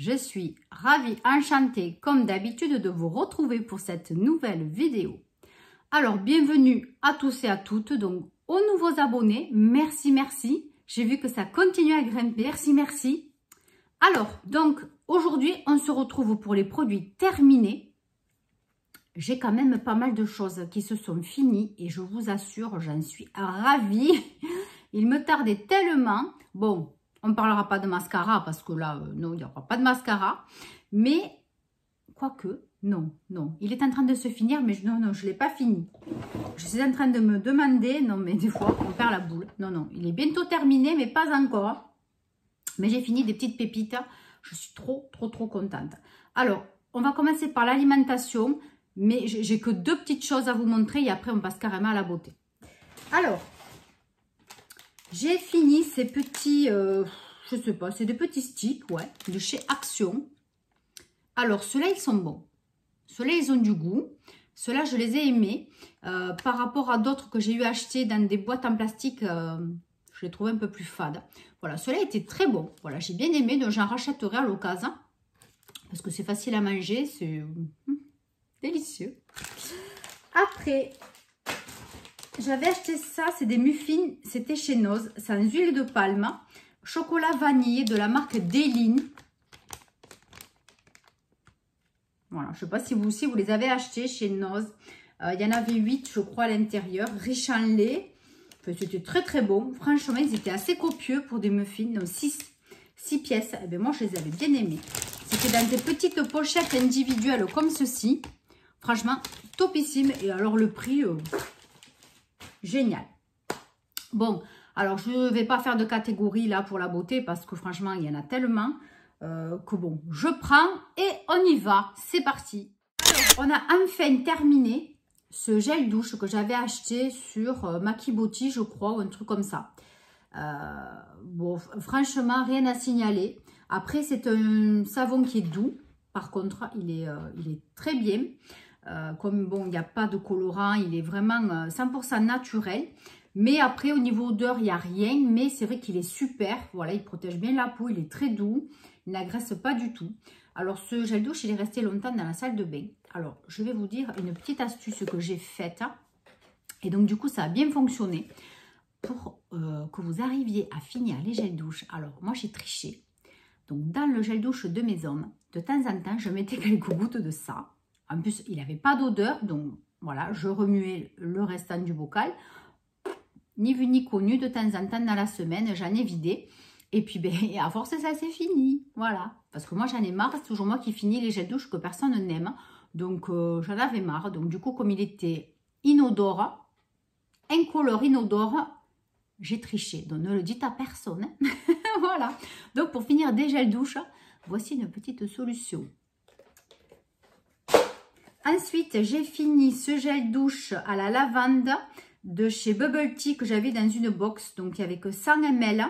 Je suis ravie, enchantée, comme d'habitude, de vous retrouver pour cette nouvelle vidéo. Alors, bienvenue à tous et à toutes, donc aux nouveaux abonnés, merci, merci. J'ai vu que ça continue à grimper, merci, merci. Alors, donc, aujourd'hui, on se retrouve pour les produits terminés. J'ai quand même pas mal de choses qui se sont finies et je vous assure, j'en suis ravie. Il me tardait tellement. Bon, on ne parlera pas de mascara parce que là, non, il n'y aura pas de mascara. Mais, quoique, non, il est en train de se finir, mais non, je ne l'ai pas fini. Je suis en train de me demander, non, mais des fois, on perd la boule. Non, il est bientôt terminé, mais pas encore. Mais j'ai fini des petites pépites. Je suis trop contente. Alors, on va commencer par l'alimentation, mais j'ai que deux petites choses à vous montrer et après, on passe carrément à la beauté. Alors, j'ai fini ces petits, je sais pas, c'est des petits sticks, ouais, de chez Action. Alors, ceux-là, ils sont bons. Ceux-là, ils ont du goût. Ceux-là, je les ai aimés. Par rapport à d'autres que j'ai eu achetés dans des boîtes en plastique, je les trouvais un peu plus fades. Voilà, ceux-là étaient très bons. Voilà, j'ai bien aimé, donc j'en rachèterai à l'occasion. Parce que c'est facile à manger, c'est délicieux. Après, j'avais acheté ça, c'est des muffins, c'était chez Noz, sans huile de palme, chocolat vanillé de la marque Deline. Voilà, je ne sais pas si vous aussi, vous les avez achetés chez Noz. Il y en avait 8, je crois, à l'intérieur, riche en lait. Enfin, c'était très bon. Franchement, ils étaient assez copieux pour des muffins, donc 6 pièces. Et bien, moi, je les avais bien aimés. C'était dans des petites pochettes individuelles comme ceci. Franchement, topissime. Et alors, le prix... génial. Bon, alors je ne vais pas faire de catégorie là pour la beauté parce que franchement, il y en a tellement que bon, je prends et on y va. C'est parti. Alors, on a enfin terminé ce gel douche que j'avais acheté sur Makiboti, je crois, ou un truc comme ça. Bon, franchement, rien à signaler. Après, c'est un savon qui est doux. Par contre, il est très bien. Comme bon, il n'y a pas de colorant, il est vraiment 100% naturel. Mais après, au niveau odeur, il n'y a rien. Mais c'est vrai qu'il est super. Voilà, il protège bien la peau, il est très doux. Il n'agresse pas du tout. Alors, ce gel douche, il est resté longtemps dans la salle de bain. Alors, je vais vous dire une petite astuce que j'ai faite. Et donc, du coup, ça a bien fonctionné. Pour que vous arriviez à finir les gels douche. Alors, moi, j'ai triché. Donc, dans le gel douche de mes hommes, de temps en temps, je mettais quelques gouttes de ça. En plus, il n'avait pas d'odeur, donc voilà, je remuais le restant du bocal. Ni vu ni connu, de temps en temps dans la semaine, j'en ai vidé. Et puis, ben, à force, ça c'est fini. Voilà. Parce que moi, j'en ai marre. C'est toujours moi qui finis les gels douche que personne n'aime. Donc, j'en avais marre. Donc, du coup, comme il était inodore, incolore, inodore, j'ai triché. Donc, ne le dites à personne. Voilà. Donc, pour finir des gels douche, voici une petite solution. Ensuite, j'ai fini ce gel douche à la lavande de chez Bubble Tea que j'avais dans une box. Donc, il n'y avait que 100 ml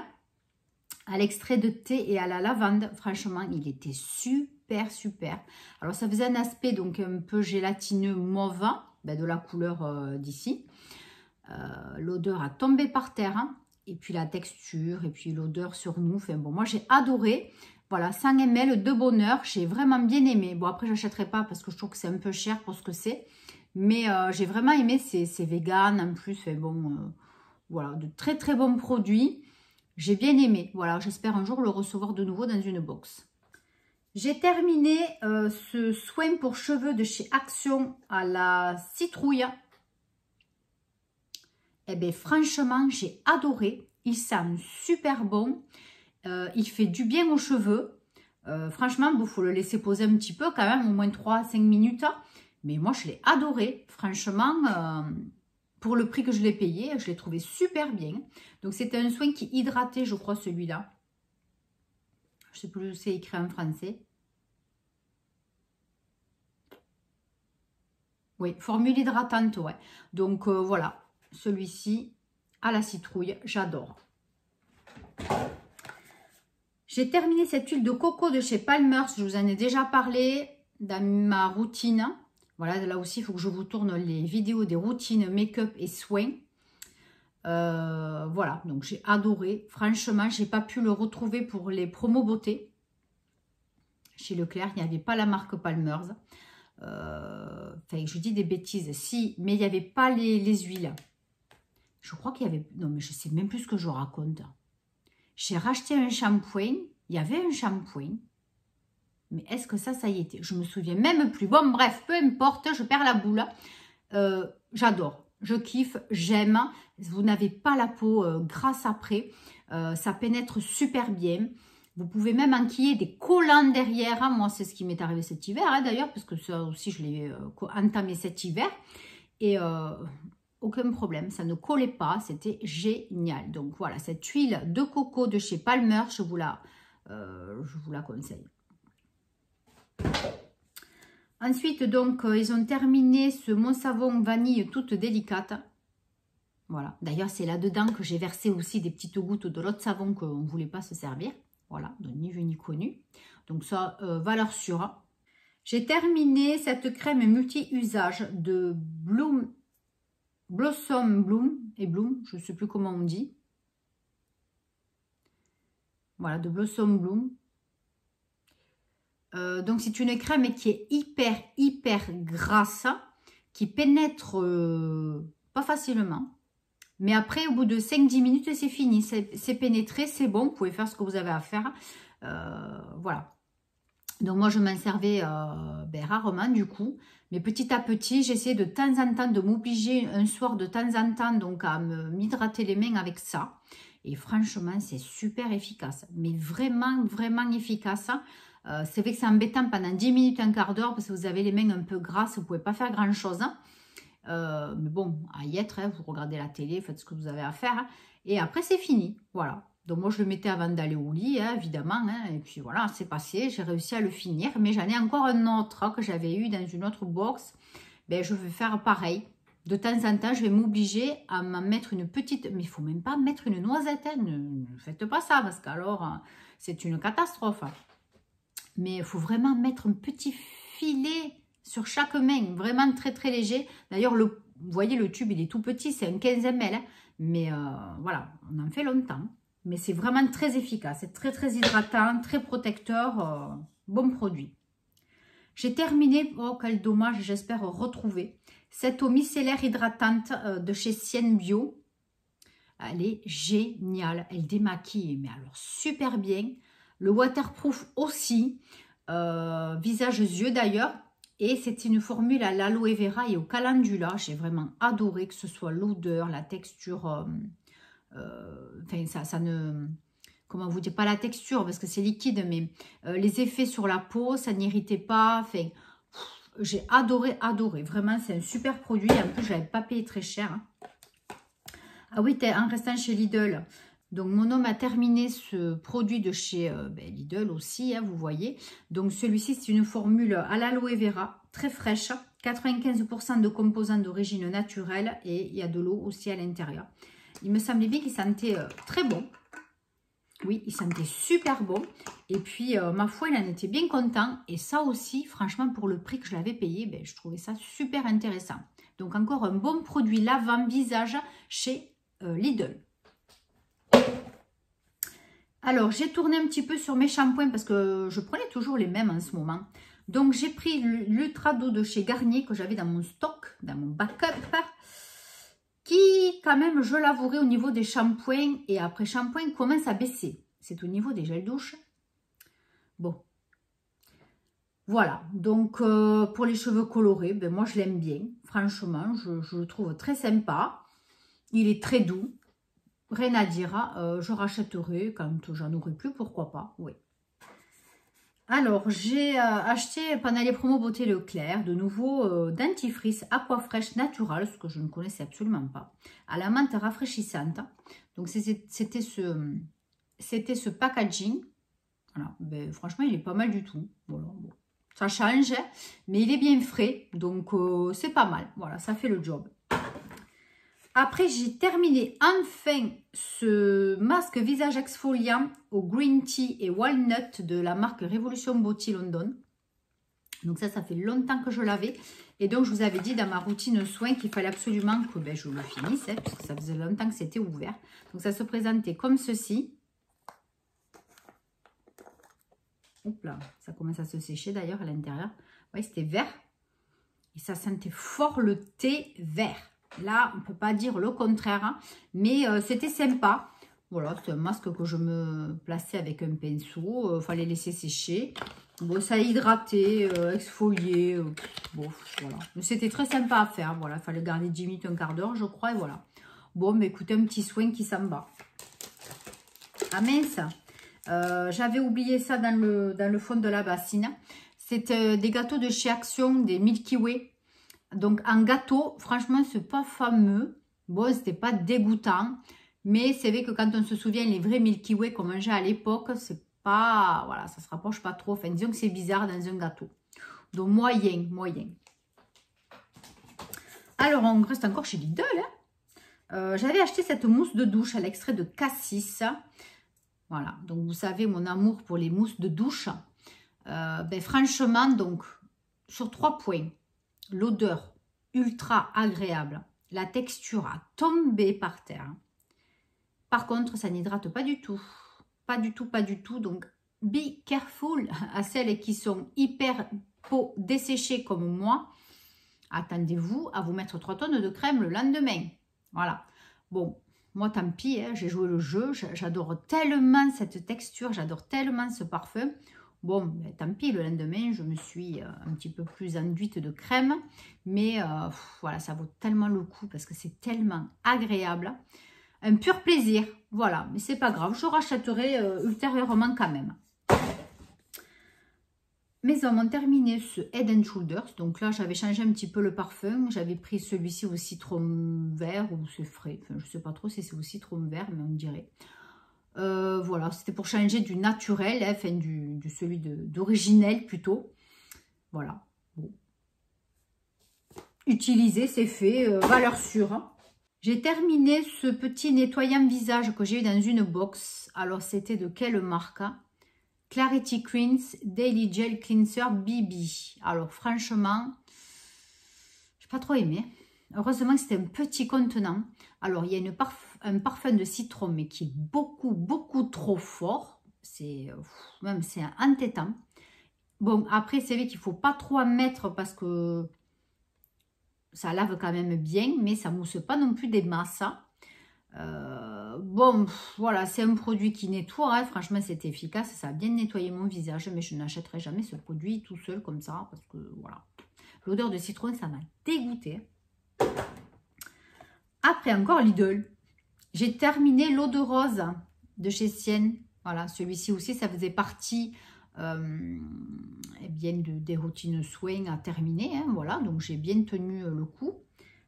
à l'extrait de thé et à la lavande. Franchement, il était super. Alors, ça faisait un aspect donc un peu gélatineux mauve, ben, de la couleur d'ici. L'odeur a tombé par terre. Hein, et puis, la texture et puis l'odeur sur nous. Enfin, bon, moi, j'ai adoré. Voilà, 100 ml de bonheur, j'ai vraiment bien aimé. Bon, après, je n'achèterai pas parce que je trouve que c'est un peu cher pour ce que c'est. Mais j'ai vraiment aimé, c'est vegan en plus. Bon, voilà, de très bons produits. J'ai bien aimé. Voilà, j'espère un jour le recevoir de nouveau dans une box. J'ai terminé ce soin pour cheveux de chez Action à la citrouille. Eh bien, franchement, j'ai adoré. Il sent super bon. Il fait du bien aux cheveux. Franchement, il faut le laisser poser un petit peu quand même, au moins 3 à 5 minutes. Mais moi, je l'ai adoré. Franchement, pour le prix que je l'ai payé, je l'ai trouvé super bien. Donc, c'était un soin qui hydratait, je crois, celui-là. Je ne sais plus où c'est écrit en français. Oui, formule hydratante, ouais. Donc, voilà. Celui-ci, à la citrouille, j'adore. J'ai terminé cette huile de coco de chez Palmer's. Je vous en ai déjà parlé dans ma routine. Voilà, là aussi, il faut que je vous tourne les vidéos des routines make-up et soins. Voilà, donc j'ai adoré. Franchement, je n'ai pas pu le retrouver pour les promos beauté. chez Leclerc. Il n'y avait pas la marque Palmer's. Enfin, je dis des bêtises. Si, mais il n'y avait pas les huiles. Je crois qu'il y avait... Non, mais je ne sais même plus ce que je raconte. J'ai racheté un shampoing. Il y avait un shampoing. Mais est-ce que ça y était? Je me souviens même plus. Bon, bref, peu importe. Je perds la boule. J'adore. Je kiffe. J'aime. Vous n'avez pas la peau grasse après. Ça pénètre super bien. Vous pouvez même enquiller des collants derrière. Hein. Moi, c'est ce qui m'est arrivé cet hiver, hein, d'ailleurs, parce que ça aussi, je l'ai entamé cet hiver. Et aucun problème, ça ne collait pas. C'était génial. Donc, voilà, cette huile de coco de chez Palmer, je vous la conseille. Ensuite, donc, ils ont terminé ce Mon Savon Vanille toute délicate. Voilà. D'ailleurs, c'est là-dedans que j'ai versé aussi des petites gouttes de l'autre savon qu'on ne voulait pas se servir. Voilà, donc ni vu ni connu. Donc ça, valeur sûre. J'ai terminé cette crème multi-usage de Blossom Bloom et Bloom, je ne sais plus comment on dit. Voilà, de Blossom Bloom. Donc c'est une crème qui est hyper grasse, qui pénètre pas facilement. Mais après, au bout de 5-10 minutes, c'est fini. C'est pénétré, c'est bon. Vous pouvez faire ce que vous avez à faire. Voilà. Donc, moi, je m'en servais rarement, du coup. Mais petit à petit, j'essayais de temps en temps de m'obliger un soir de temps en temps donc à m'hydrater les mains avec ça. Et franchement, c'est super efficace. Mais vraiment efficace. C'est vrai que c'est embêtant pendant 10 minutes, un quart d'heure parce que vous avez les mains un peu grasses. Vous ne pouvez pas faire grand-chose. Mais bon, à y être, hein, vous regardez la télé, faites ce que vous avez à faire. Hein, et après, c'est fini. Voilà. Donc, moi, je le mettais avant d'aller au lit, hein, évidemment. Hein, et puis, voilà, c'est passé. J'ai réussi à le finir. Mais j'en ai encore un autre hein, que j'avais eu dans une autre box. Ben, je vais faire pareil. De temps en temps, je vais m'obliger à m'en mettre une petite... Mais il ne faut même pas mettre une noisette. Hein, ne faites pas ça parce qu'alors, c'est une catastrophe. Mais il faut vraiment mettre un petit filet sur chaque main, vraiment très léger. D'ailleurs, vous voyez, le tube, il est tout petit, c'est un 15 ml. Hein, mais voilà, on en fait longtemps. Mais c'est vraiment très efficace, c'est très hydratant, très protecteur, bon produit. J'ai terminé, oh quel dommage, j'espère retrouver, cette eau micellaire hydratante de chez Sienne Bio. Elle est géniale, elle démaquille, mais alors super bien. Le waterproof aussi, visage yeux d'ailleurs. Et c'est une formule à l'aloe vera et au calendula. J'ai vraiment adoré que ce soit l'odeur, la texture. Enfin, ça ne... Comment vous dire? Pas la texture parce que c'est liquide, mais les effets sur la peau, ça n'irritait pas. Enfin, j'ai adoré. Vraiment, c'est un super produit. En plus, je n'avais pas payé très cher. Hein. Ah oui, en restant chez Lidl. Donc, mon homme a terminé ce produit de chez Lidl aussi, hein, vous voyez. Donc, celui-ci, c'est une formule à l'aloe vera, très fraîche. 95% de composants d'origine naturelle et il y a de l'eau aussi à l'intérieur. Il me semblait bien qu'il sentait très bon. Oui, il sentait super bon. Et puis, ma foi, il en était bien content. Et ça aussi, franchement, pour le prix que je l'avais payé, ben, je trouvais ça super intéressant. Donc, encore un bon produit lavant visage chez Lidl. Alors, j'ai tourné un petit peu sur mes shampoings parce que je prenais toujours les mêmes en ce moment. Donc, j'ai pris l'Ultra Doux de chez Garnier que j'avais dans mon stock, dans mon backup, qui, quand même, je l'avouerai, au niveau des shampoings et après shampoing, commence à baisser. C'est au niveau des gels douche. Bon. Voilà. Donc, pour les cheveux colorés, ben, moi, je l'aime bien. Franchement, je le trouve très sympa. Il est très doux. Rien à dire, je rachèterai quand j'en aurai plus, pourquoi pas, oui. Alors, j'ai acheté pendant les promos Beauté Leclerc de nouveau dentifrice Aquafresh Natural, ce que je ne connaissais absolument pas, à la menthe rafraîchissante. Donc, c'était ce packaging. Voilà, ben, franchement, il est pas mal du tout. Voilà, bon. Ça change, hein, mais il est bien frais, donc c'est pas mal. Voilà, ça fait le job. Après, j'ai terminé enfin ce masque visage exfoliant au green tea et walnut de la marque Revolution Beauty London. Donc ça fait longtemps que je l'avais. Et donc, je vous avais dit dans ma routine soin qu'il fallait absolument que je le finisse, hein, parce que ça faisait longtemps que c'était ouvert. Donc, ça se présentait comme ceci. Hop là, ça commence à se sécher d'ailleurs à l'intérieur. Oui, c'était vert. Et ça sentait fort le thé vert. Là, on ne peut pas dire le contraire, hein, mais c'était sympa. Voilà, c'est un masque que je me plaçais avec un pinceau. Fallait laisser sécher. Bon, ça a hydraté, exfolié. Bon, voilà. Mais c'était très sympa à faire. Voilà, il fallait garder 10 minutes, un quart d'heure, je crois. Et voilà. Bon, mais écoutez, un petit soin qui s'en va. Ah mince, j'avais oublié ça dans le fond de la bassine. C'est des gâteaux de chez Action, des Milky Way. Donc, en gâteau, franchement, c'est pas fameux. Bon, c'était pas dégoûtant. Mais c'est vrai que quand on se souvient, les vrais Milky Way qu'on mangeait à l'époque, c'est pas... Voilà, ça se rapproche pas trop. Enfin, disons que c'est bizarre dans un gâteau. Donc, moyen, moyen. Alors, on reste encore chez Lidl. Hein. J'avais acheté cette mousse de douche à l'extrait de cassis. Voilà, donc vous savez mon amour pour les mousses de douche. Ben, franchement, donc, sur 3 points. L'odeur ultra agréable. La texture a tombé par terre. Par contre, ça n'hydrate pas du tout. Pas du tout, pas du tout. Donc, be careful à celles qui sont hyper peau desséchée comme moi. Attendez-vous à vous mettre 3 tonnes de crème le lendemain. Voilà. Bon, moi, tant pis, hein, j'ai joué le jeu. J'adore tellement cette texture. J'adore tellement ce parfum. Bon, ben, tant pis, le lendemain, je me suis un petit peu plus enduite de crème. Mais voilà, ça vaut tellement le coup parce que c'est tellement agréable. Un pur plaisir, voilà, mais c'est pas grave, je rachèterai ultérieurement quand même. Mes hommes ont terminé ce Head & Shoulders, donc là j'avais changé un petit peu le parfum, j'avais pris celui-ci au citron vert ou c'est frais, enfin je sais pas trop si c'est au citron vert, mais on dirait. Voilà, c'était pour changer du naturel, hein, enfin du celui d'originel plutôt. Voilà, bon. Utilisé, c'est fait, valeur sûre. Hein. J'ai terminé ce petit nettoyant visage que j'ai eu dans une box. Alors, c'était de quelle marque? Clarity Creams Daily Gel Cleanser BB. Alors, franchement, je n'ai pas trop aimé. Heureusement que c'était un petit contenant. Alors, il y a un parfum de citron, mais qui est beaucoup, beaucoup trop fort. C'est entêtant. Bon, après, c'est vrai qu'il ne faut pas trop en mettre parce que ça lave quand même bien, mais ça ne mousse pas non plus des masses. Bon, voilà, c'est un produit qui nettoie. Hein. Franchement, c'est efficace. Ça a bien nettoyé mon visage, mais je n'achèterai jamais ce produit tout seul comme ça. Parce que, voilà, l'odeur de citron, ça m'a dégoûté. Après, encore Lidl. J'ai terminé l'eau de rose de chez Sienne. Voilà, celui-ci aussi, ça faisait partie... eh bien des routines soins à terminer, hein, voilà, donc j'ai bien tenu le coup.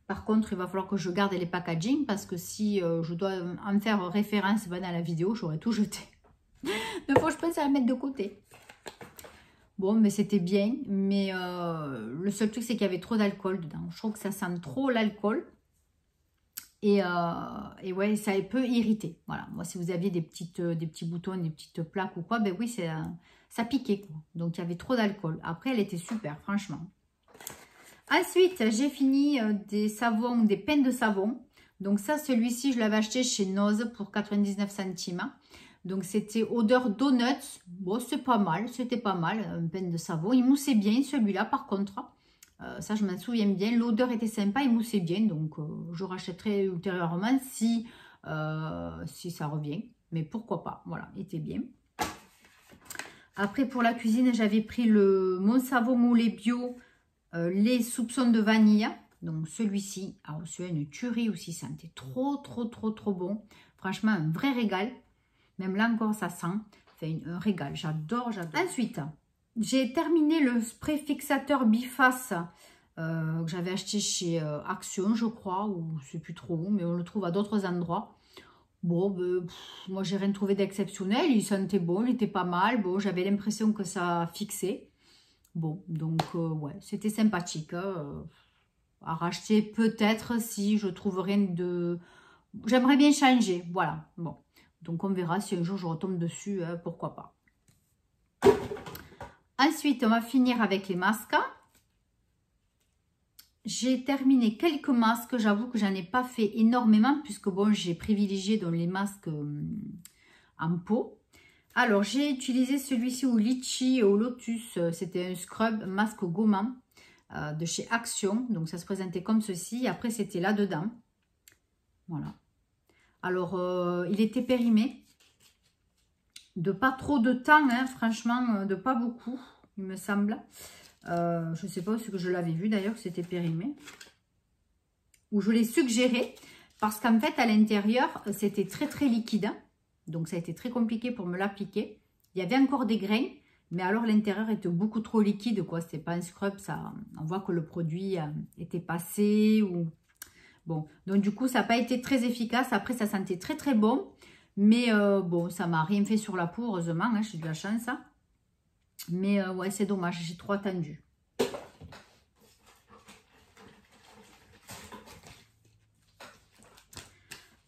Par contre, il va falloir que je garde les packaging parce que si je dois en faire référence pendant la vidéo, j'aurais tout jeté. Donc, faut que je pense à la mettre de côté. Bon, mais c'était bien, mais le seul truc, c'est qu'il y avait trop d'alcool dedans. Je trouve que ça sent trop l'alcool. Et ouais, ça peut irriter. Voilà, moi, si vous aviez des petits boutons, des petites plaques ou quoi, ben oui, ça piquait, quoi. Donc, il y avait trop d'alcool. Après, elle était super, franchement. Ensuite, j'ai fini des savons, des peines de savon. Donc, ça, celui-ci, je l'avais acheté chez Nose pour 99 centimes. Donc, c'était odeur donuts. Bon, c'est pas mal, c'était pas mal, une peine de savon. Il moussait bien, celui-là, par contre. Ça, je m'en souviens bien. L'odeur était sympa, il moussait bien. Donc, je rachèterai ultérieurement si ça revient. Mais pourquoi pas. Voilà, il était bien. Après, pour la cuisine, j'avais pris mon savon moulé bio, les soupçons de vanille. Donc, celui-ci. Alors, celui-là, une tuerie aussi. Ça sentait trop, trop, trop, trop bon. Franchement, un vrai régal. Même là encore, ça sent. Enfin, un régal. J'adore, j'adore. Ensuite... j'ai terminé le spray fixateur biface que j'avais acheté chez Action, je crois, ou je ne sais plus trop où, mais on le trouve à d'autres endroits. Bon, ben, moi, j'ai rien trouvé d'exceptionnel. Il sentait bon, il était pas mal. Bon, j'avais l'impression que ça fixait. Bon, donc, ouais, c'était sympathique. Hein, à racheter peut-être si je trouve rien de... J'aimerais bien changer, voilà. Bon, donc on verra si un jour je retombe dessus, pourquoi pas. Ensuite, on va finir avec les masques. J'ai terminé quelques masques. J'avoue que j'en ai pas fait énormément puisque bon, j'ai privilégié donc, les masques en peau. Alors, j'ai utilisé celui-ci au litchi et au lotus. C'était un scrub masque gommant de chez Action. Donc, ça se présentait comme ceci. Après, c'était là-dedans. Voilà. Alors, il était périmé. De pas trop de temps, hein, franchement, de pas beaucoup, il me semble. Je ne sais pas où que je l'avais vu d'ailleurs, que c'était périmé. Ou je l'ai suggéré. Parce qu'en fait, à l'intérieur, c'était très, très liquide. Donc, ça a été très compliqué pour me l'appliquer. Il y avait encore des grains. Mais alors, l'intérieur était beaucoup trop liquide, quoi. C'est pas un scrub, ça. On voit que le produit était passé ou... Bon, donc du coup, ça n'a pas été très efficace. Après, ça sentait très, très bon. Mais bon, ça m'a rien fait sur la peau, heureusement. Hein, j'ai de la chance. Hein. Mais ouais, c'est dommage. J'ai trop attendu.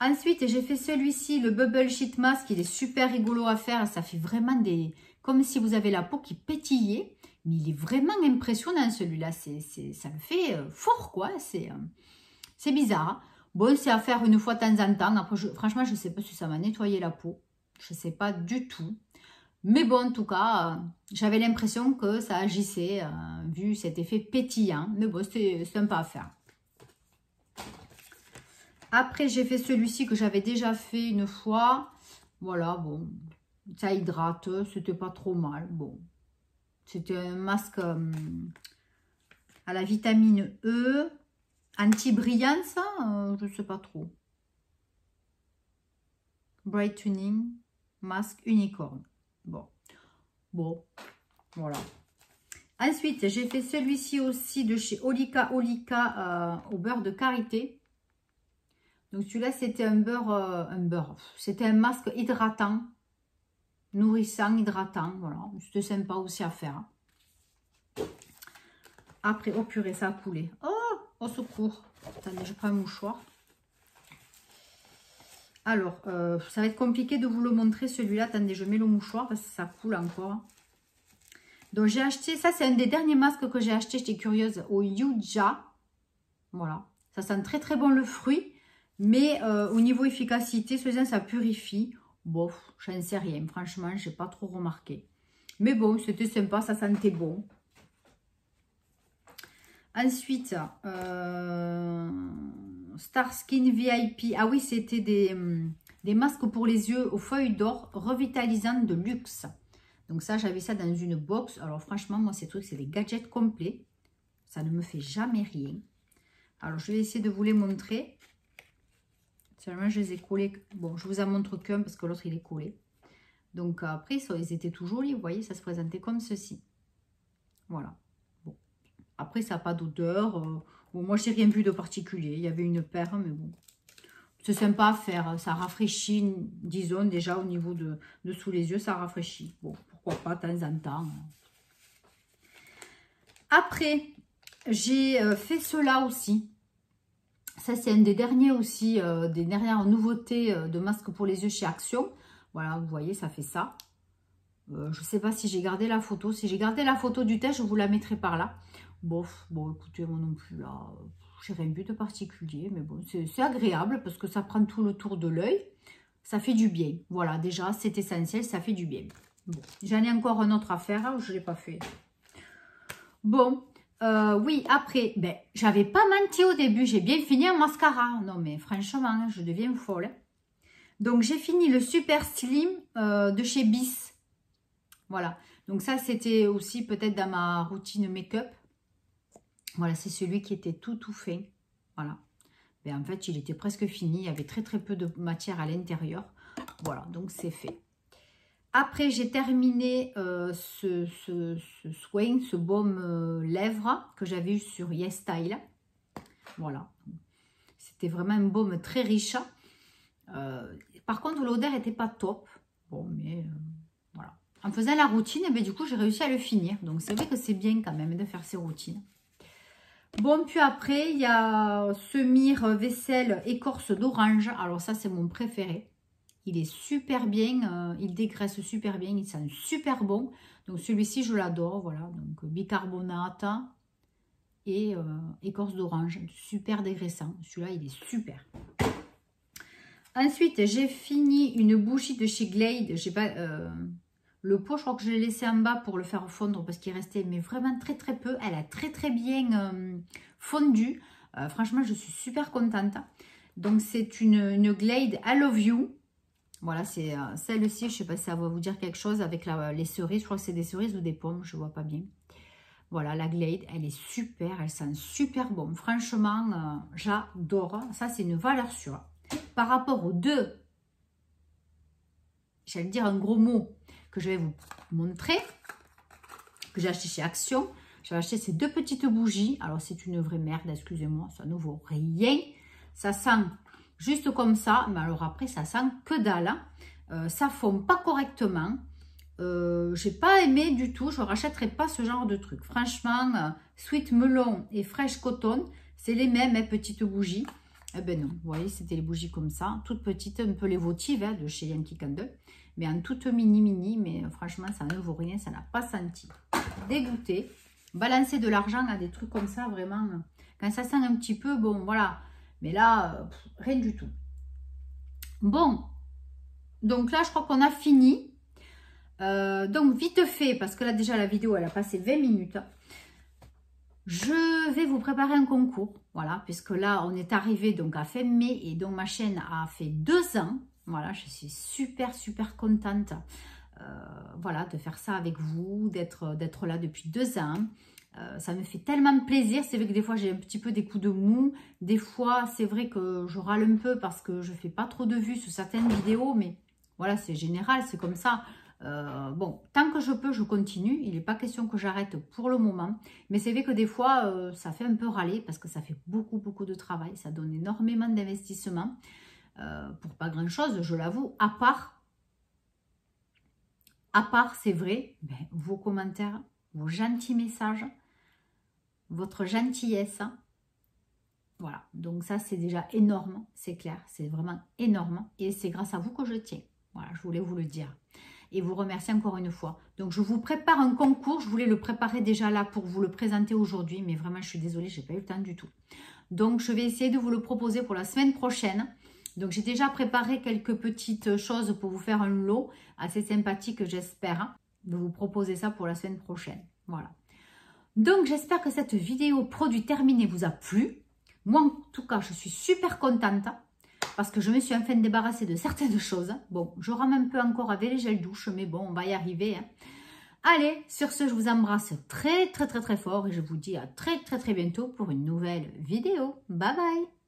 Ensuite, j'ai fait celui-ci, le Bubble Sheet Mask. Il est super rigolo à faire. Ça fait vraiment des... Comme si vous avez la peau qui pétillait. Mais il est vraiment impressionnant, celui-là. Ça le fait fort, quoi. C'est bizarre. Hein. Bon, c'est à faire une fois de temps en temps. Après, franchement, je ne sais pas si ça va nettoyer la peau. Je ne sais pas du tout. Mais bon, en tout cas, j'avais l'impression que ça agissait, vu cet effet pétillant. Mais bon, c'est sympa à faire. Après, j'ai fait celui-ci que j'avais déjà fait une fois. Voilà, bon, ça hydrate, c'était pas trop mal. Bon, c'était un masque à la vitamine E, anti-brillance, je sais pas trop. Brightening, masque unicorn. Bon, voilà. Ensuite, j'ai fait celui-ci aussi de chez Olika au beurre de karité. Donc celui-là, c'était un beurre. C'était un masque hydratant, nourrissant, hydratant. Voilà, c'était sympa aussi à faire. Après, oh purée, ça a coulé. Oh, au secours. Attendez, je prends un mouchoir. Alors, ça va être compliqué de vous le montrer celui-là. Attendez, je mets le mouchoir parce que ça coule encore. Donc, j'ai acheté, ça c'est un des derniers masques que j'ai acheté. J'étais curieuse, au Yuja. Voilà, ça sent très très bon le fruit. Mais au niveau efficacité, celui-là, ça purifie. Bon, j'en sais rien. Franchement, je n'ai pas trop remarqué. Mais bon, c'était sympa, ça sentait bon. Ensuite, Star Skin VIP. Ah oui, c'était des masques pour les yeux aux feuilles d'or revitalisantes de luxe. Donc ça, j'avais ça dans une box. Alors franchement, moi, ces trucs, c'est des gadgets complets. Ça ne me fait jamais rien. Alors, je vais essayer de vous les montrer. Seulement, je les ai collés. Bon, je vous en montre qu'un parce que l'autre, il est collé. Donc, après, ils étaient tout jolis. Vous voyez, ça se présentait comme ceci. Voilà. Bon. Après, ça n'a pas d'odeur. Bon, moi, je n'ai rien vu de particulier. Il y avait une paire, mais bon. C'est sympa à faire. Ça rafraîchit, disons, déjà au niveau de sous les yeux, ça rafraîchit. Bon, pourquoi pas, de temps en temps. Après, j'ai fait cela aussi. Ça, c'est un des derniers aussi, des dernières nouveautés de masques pour les yeux chez Action. Voilà, vous voyez, ça fait ça. Je ne sais pas si j'ai gardé la photo. Si j'ai gardé la photo du test, je vous la mettrai par là. Bon, écoutez, moi non plus, là, j'ai rien vu de particulier. Mais bon, c'est agréable parce que ça prend tout le tour de l'œil. Ça fait du bien. Voilà, déjà, c'est essentiel, ça fait du bien. Bon, j'en ai encore un autre à faire, hein, je ne l'ai pas fait. Bon. Oui, après, ben, j'avais pas menti au début, j'ai bien fini un mascara. Non, mais franchement, je deviens folle. Donc, j'ai fini le Super Slim de chez Bis. Voilà. Donc, ça, c'était aussi peut-être dans ma routine make-up. Voilà, c'est celui qui était tout fait. Voilà. Ben, en fait, il était presque fini. Il y avait très, très peu de matière à l'intérieur. Voilà, donc c'est fait. Après, j'ai terminé ce soin, ce baume lèvres que j'avais eu sur YesStyle. Voilà. C'était vraiment un baume très riche. Par contre, l'odeur n'était pas top. Bon, mais voilà. En faisant la routine, ben, du coup, j'ai réussi à le finir. Donc, c'est vrai que c'est bien quand même de faire ces routines. Bon, puis après, il y a ce mire vaisselle écorce d'orange. Alors, ça, c'est mon préféré. Il est super bien, il dégraisse super bien, il sent super bon. Donc celui-ci, je l'adore, voilà. Donc bicarbonate et écorce d'orange, super dégraissant. Celui-là, il est super. Ensuite, j'ai fini une bougie de chez Glade. J'ai pas le pot, je crois que je l'ai laissé en bas pour le faire fondre parce qu'il restait mais vraiment très très peu. Elle a très très bien fondu. Franchement, je suis super contente. Donc, c'est une Glade I Love You. Voilà, c'est celle-ci. Je ne sais pas si ça va vous dire quelque chose avec les cerises. Je crois que c'est des cerises ou des pommes. Je ne vois pas bien. Voilà, la Glade, elle est super. Elle sent super bon. Franchement, j'adore. Ça, c'est une valeur sûre. Par rapport aux deux, j'allais dire un gros mot que je vais vous montrer, que j'ai acheté chez Action. J'ai acheté ces deux petites bougies. Alors, c'est une vraie merde, excusez-moi, ça ne vaut rien. Ça sent juste comme ça, mais alors après, ça sent que dalle. Ça fond pas correctement. J'ai pas aimé du tout. Je ne rachèterai pas ce genre de truc. Franchement, Sweet Melon et Fresh Cotton, c'est les mêmes petites bougies. Eh ben non, vous voyez, c'était les bougies comme ça, toutes petites, un peu les votives hein, de chez Yankee Candle, mais en toute mini, mais franchement, ça ne vaut rien, ça n'a pas senti. Dégoûté. Balancer de l'argent à des trucs comme ça, vraiment, quand ça sent un petit peu, bon, voilà. Mais là, rien du tout. Bon, donc là, je crois qu'on a fini. Donc, vite fait, parce que là, déjà, la vidéo, elle a passé 20 minutes. Je vais vous préparer un concours, voilà, puisque là, on est arrivé donc à fin mai et donc ma chaîne a fait 2 ans. Voilà, je suis super contente, voilà, de faire ça avec vous, d'être là depuis 2 ans. Ça me fait tellement plaisir. C'est vrai que des fois, j'ai un petit peu des coups de mou. Des fois, c'est vrai que je râle un peu parce que je ne fais pas trop de vues sur certaines vidéos, mais voilà, c'est général, c'est comme ça. Bon, tant que je peux, je continue. Il n'est pas question que j'arrête pour le moment. Mais c'est vrai que des fois, ça fait un peu râler parce que ça fait beaucoup de travail. Ça donne énormément d'investissement pour pas grand-chose, je l'avoue. À part, c'est vrai, ben, vos commentaires, vos gentils messages, votre gentillesse. Voilà, donc ça, c'est déjà énorme, c'est clair. C'est vraiment énorme. Et c'est grâce à vous que je tiens. Voilà, je voulais vous le dire. Et vous remercier encore une fois. Donc, je vous prépare un concours. Je voulais le préparer déjà là pour vous le présenter aujourd'hui. Mais vraiment, je suis désolée, je n'ai pas eu le temps du tout. Donc, je vais essayer de vous le proposer pour la semaine prochaine. Donc, j'ai déjà préparé quelques petites choses pour vous faire un lot assez sympathique, j'espère, de vous proposer ça pour la semaine prochaine. Voilà. Donc, j'espère que cette vidéo produit terminée vous a plu. Moi, en tout cas, je suis super contente. Parce que je me suis enfin débarrassée de certaines choses. Bon, je rame un peu encore avec les gels douche, mais bon, on va y arriver. Hein. Allez, sur ce, je vous embrasse très fort et je vous dis à très bientôt pour une nouvelle vidéo. Bye bye!